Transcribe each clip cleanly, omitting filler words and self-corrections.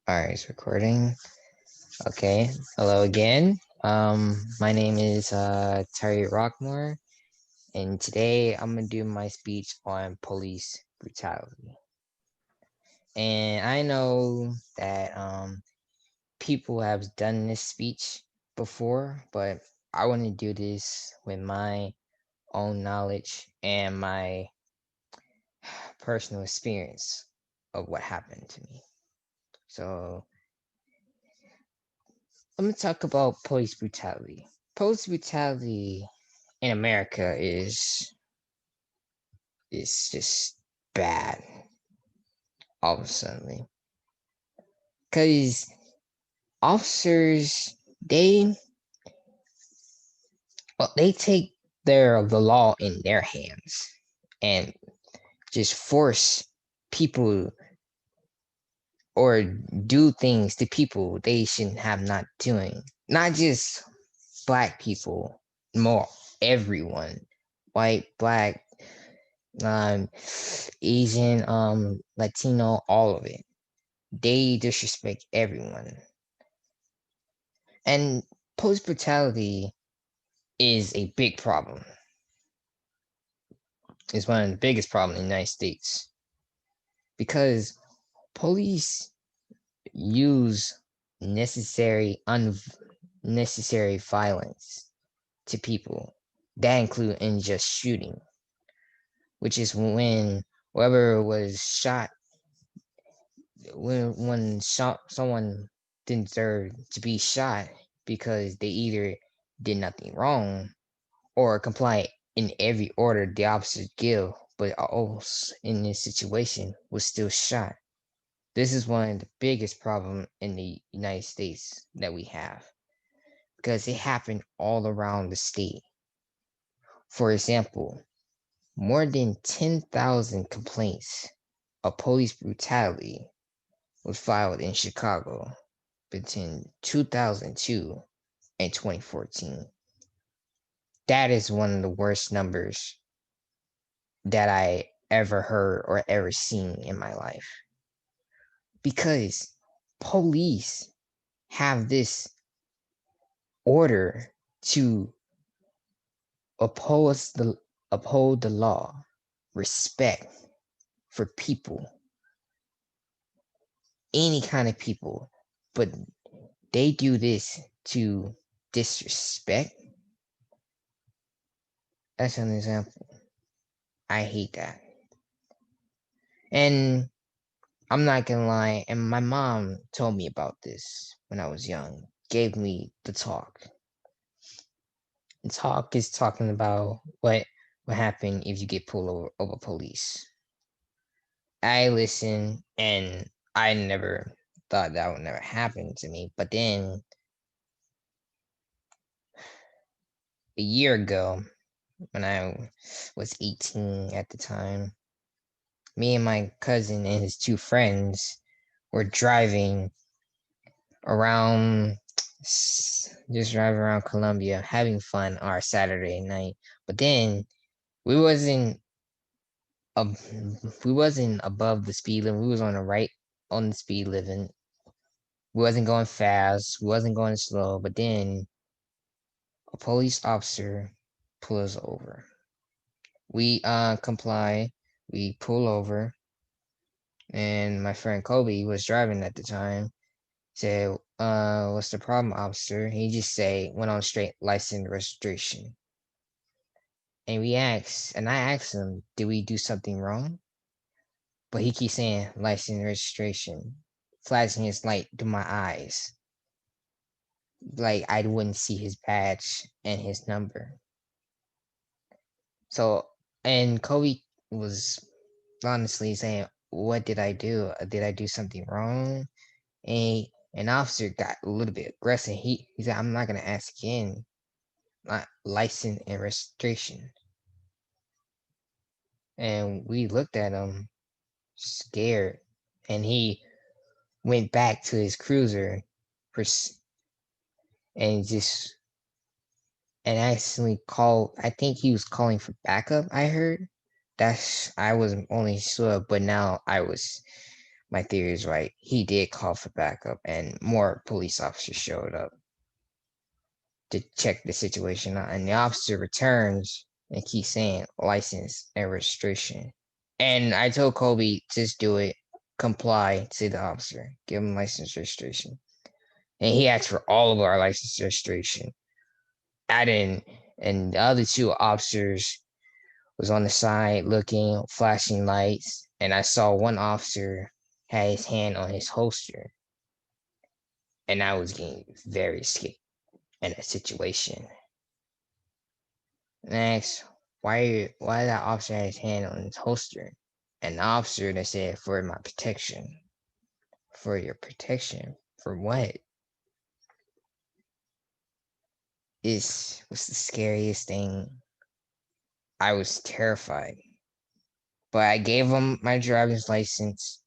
All right, it's recording. Okay. Hello again. My name is Terry Rockmore, and today I'm gonna do my speech on police brutality. And I know that people have done this speech before, but I want to do this with my own knowledge and my personal experience of what happened to me. So I'm gonna talk about police brutality. Police brutality in America is just bad all of a sudden. Cause officers they take the law in their hands and just force people or do things to people they shouldn't have not doing. Not just black people, more everyone. White, black, um, Asian, Latino, all of it. They disrespect everyone. And police brutality is a big problem. It's one of the biggest problems in the United States because police use unnecessary violence to people. That include in just shooting, which is when whoever was shot when someone didn't deserve to be shot because they either did nothing wrong or comply in every order the officers give, but also in this situation was still shot. This is one of the biggest problems in the United States that we have because it happened all around the state. For example, more than 10,000 complaints of police brutality was filed in Chicago between 2002 and 2014. That is one of the worst numbers that I ever heard or ever seen in my life. Because police have this order to oppose the uphold the law, respect for people, any kind of people, but they do this to disrespect. That's an example. I hate that. And I'm not gonna lie, and my mom told me about this when I was young, gave me the talk. The talk is talking about what happened if you get pulled over police. I listened and I never thought that would never happen to me. But then a year ago, when I was 18 at the time, me and my cousin and his two friends were driving around, just driving around Columbia, having fun our Saturday night. But then we wasn't ab- we wasn't above the speed limit. We was on the right on the speed limit. We wasn't going fast. We wasn't going slow. But then a police officer pulls us over. We comply. We pull over, and my friend Kobe was driving at the time. Said, what's the problem, officer? He just say went on straight license registration. And I asked him, did we do something wrong? But he keeps saying license registration, flashing his light to my eyes. Like I wouldn't see his badge and his number. So, and Kobe was honestly saying, what did I do? Did I do something wrong? And an officer got a little bit aggressive. He said, I'm not gonna ask again. Not license and registration. And we looked at him scared. And he went back to his cruiser and just and accidentally called. I think he was calling for backup. I heard. I was only sure, but now I was. my theory is right. He did call for backup, and more police officers showed up to check the situation out. And the officer returns and keeps saying license and registration. And I told Kobe, just do it, comply to the officer, give him license registration. And he asked for all of our license registration. I didn't, and the other two officers was on the side looking, flashing lights, and I saw one officer had his hand on his holster, and I was getting very scared in that situation. Next, why that officer had his hand on his holster? And the officer that said, for my protection. For your protection? For what? This was the scariest thing. I was terrified. But I gave him my driver's license,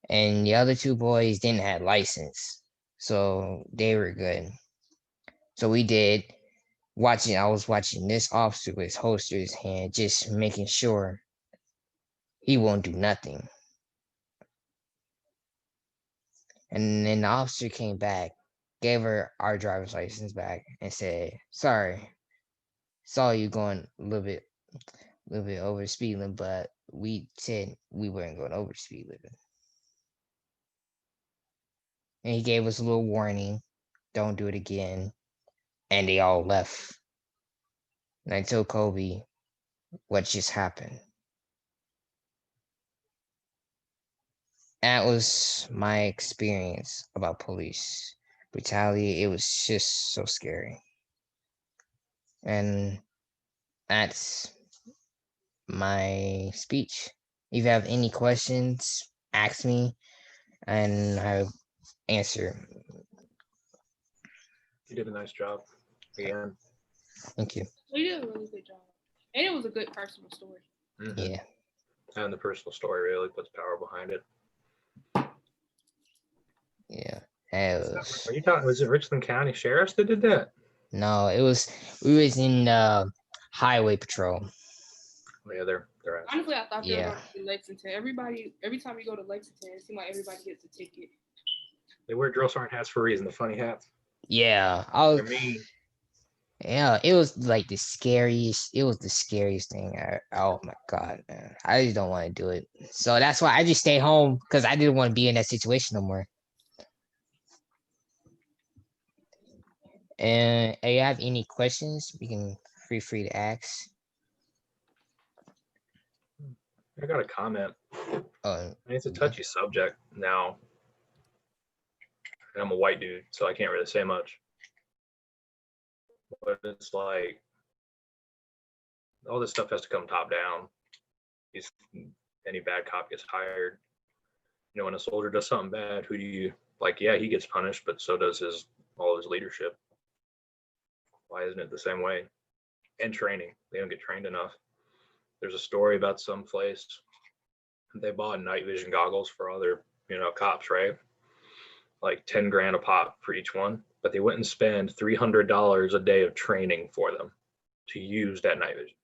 and the other two boys didn't have license. So they were good. So we did I was watching this officer with his holster in his hand, just making sure he won't do nothing. And then the officer came back, gave her our driver's license back, and said, "Sorry, saw you going a little bit over the speed limit, but we said we weren't going over the speed limit." And he gave us a little warning, "Don't do it again." And they all left. And I told Kobe what just happened. That was my experience about police brutality. It was just so scary. And that's my speech. If you have any questions, ask me and I'll answer. You did a nice job. Again. Thank you. You did a really good job. And it was a good personal story. Mm-hmm. Yeah. And the personal story really puts power behind it. Yeah. Are you talking? Was it Richland County Sheriffs that did that? No, we was in highway patrol. Yeah, they're honestly, I thought they were Yeah. going to Lexington. Every time you go to Lexington, it seems like everybody gets a ticket. They wear drill sergeant hats for a reason. The funny hats. Yeah. For me. Yeah, it was like the scariest. It was the scariest thing. Oh my god, man. I just don't want to do it. So that's why I just stay home because I didn't want to be in that situation no more. And if you have any questions, you can feel free to ask. I got a comment. It's a touchy subject now. And I'm a white dude, so I can't really say much. But it's like all this stuff has to come top down. Any bad cop gets hired. You know, when a soldier does something bad, who do you like? Yeah, he gets punished, but so does all his leadership. Why isn't it the same way? And training, they don't get trained enough. There's a story about some place they bought night vision goggles for other, cops, right? Like 10 grand a pop for each one, but they wouldn't spend $300 a day of training for them to use that night vision.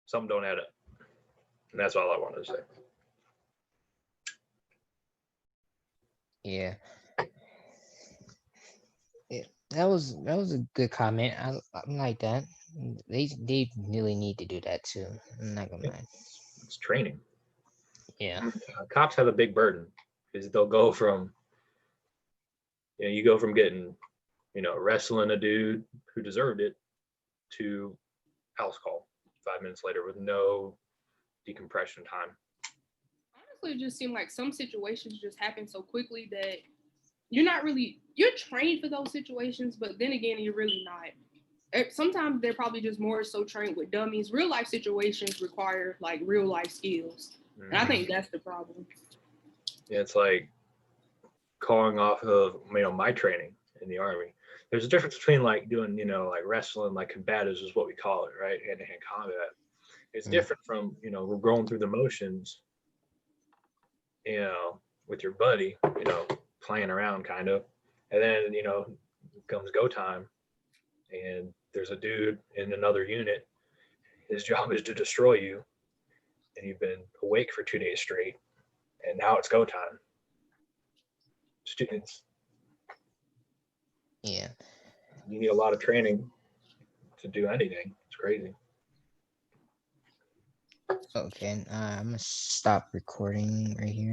Something don't add up. And that's all I wanted to say. Yeah. That was a good comment. I like that. They really need to do that too. I'm not gonna lie. It's training. Yeah. Cops have a big burden because they'll go from, you go from getting, wrestling a dude who deserved it to house call 5 minutes later with no decompression time. Honestly, it just seemed like some situations just happen so quickly that you're trained for those situations, but then again, you're really not. Sometimes they're probably just more so trained with dummies. Real life situations require like real life skills. And I think that's the problem. Yeah, it's like calling off of, my training in the Army. There's a difference between like doing, like wrestling, like combatives is what we call it, right? Hand-to-hand combat. It's different from, we're going through the motions, with your buddy, playing around kind of. And then, comes go time and there's a dude in another unit his job is to destroy you, and you've been awake for 2 days straight, and now it's go time. Students, Yeah. you need a lot of training to do anything. It's crazy. Okay. I'm gonna stop recording right here.